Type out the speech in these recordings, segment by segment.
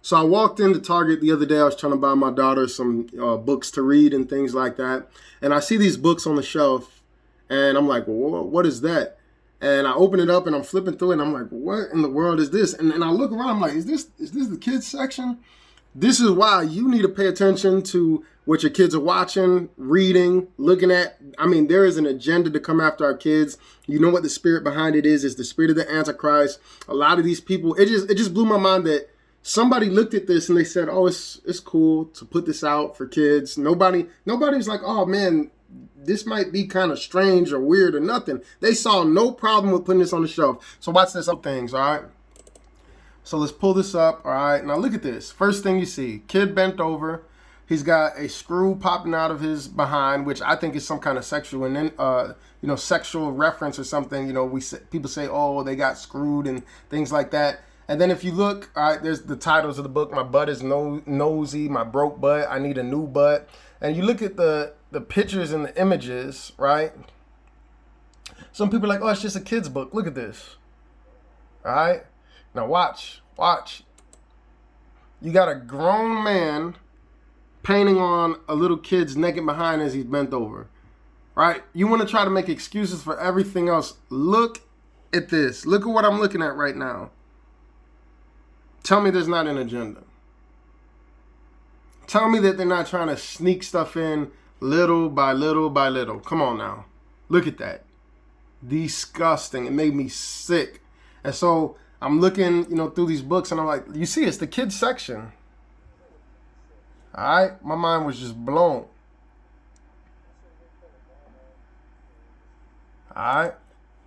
So I walked into Target the other day. I was trying to buy my daughter some books to read and things like that. And I see these books on the shelf, and I'm like, well, what is that? And I open it up and I'm flipping through it, and I'm like, what in the world is this? And I look around, I'm like, is this the kids section? This is why you need to pay attention to what your kids are watching, reading, looking at. I mean, there is an agenda to come after our kids. You know what the spirit behind it is. It's the spirit of the Antichrist. A lot of these people, it just blew my mind that somebody looked at this and they said, oh, it's cool to put this out for kids. Nobody's like, oh man, this might be kind of strange or weird or nothing. They saw no problem with putting this on the shelf. So watch this up things, all right? So let's pull this up, all right? Now look at this. First thing you see, kid bent over. He's got a screw popping out of his behind, which I think is some kind of sexual and then sexual reference or something. You know, people say, oh, they got screwed and things like that. And then if you look, all right, there's the titles of the book. My butt is nosy. My broke butt. I need a new butt. And you look at the pictures and the images, right? Some people are like, oh, it's just a kid's book. Look at this. All right. Now watch. You got a grown man painting on a little kid's naked behind as he's bent over, right? You want to try to make excuses for everything else. Look at this. Look at what I'm looking at right now. Tell me there's not an agenda. Tell me that they're not trying to sneak stuff in little by little by little. Come on now. Look at that. Disgusting. It made me sick. And so I'm looking, through these books and I'm like, you see, it's the kids section. All right. My mind was just blown. All right.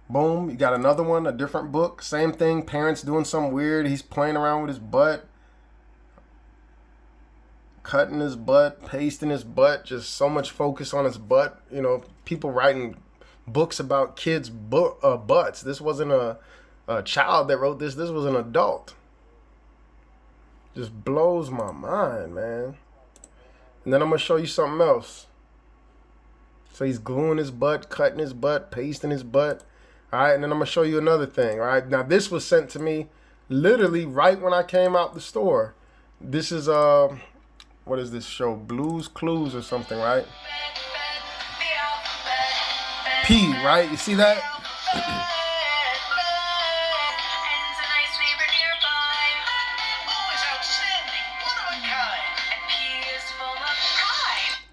Boom. You got another one, a different book. Same thing. Parents doing something weird. He's playing around with his butt. Cutting his butt, pasting his butt. Just so much focus on his butt. People writing books about kids' butts. This wasn't a child that wrote this. This was an adult. Just blows my mind, man. And then I'm going to show you something else. So he's gluing his butt, cutting his butt, pasting his butt. All right, and then I'm going to show you another thing. All right, now this was sent to me literally right when I came out the store. This is, what is this show? Blue's Clues or something, right? P, right? You see that?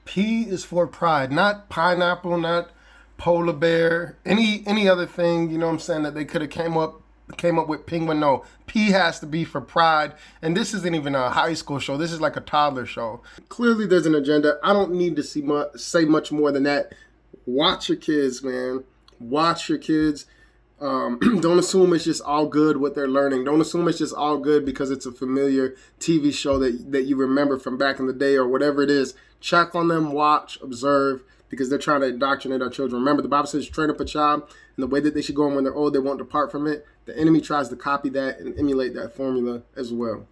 P is for pride, not pineapple, not polar bear, any other thing, you know what I'm saying, that they could have came up with penguin. No, P has to be for pride. And this isn't even a high school show. This is like a toddler show. Clearly there's an agenda. I don't need to say much more than that. Watch your kids, man. Watch your kids. Don't assume it's just all good what they're learning. Don't assume it's just all good because it's a familiar TV show that you remember from back in the day or whatever it is. Check on them, watch, observe, because they're trying to indoctrinate our children. Remember, the Bible says train up a child in the way that they should go, and when they're old, they won't depart from it. The enemy tries to copy that and emulate that formula as well.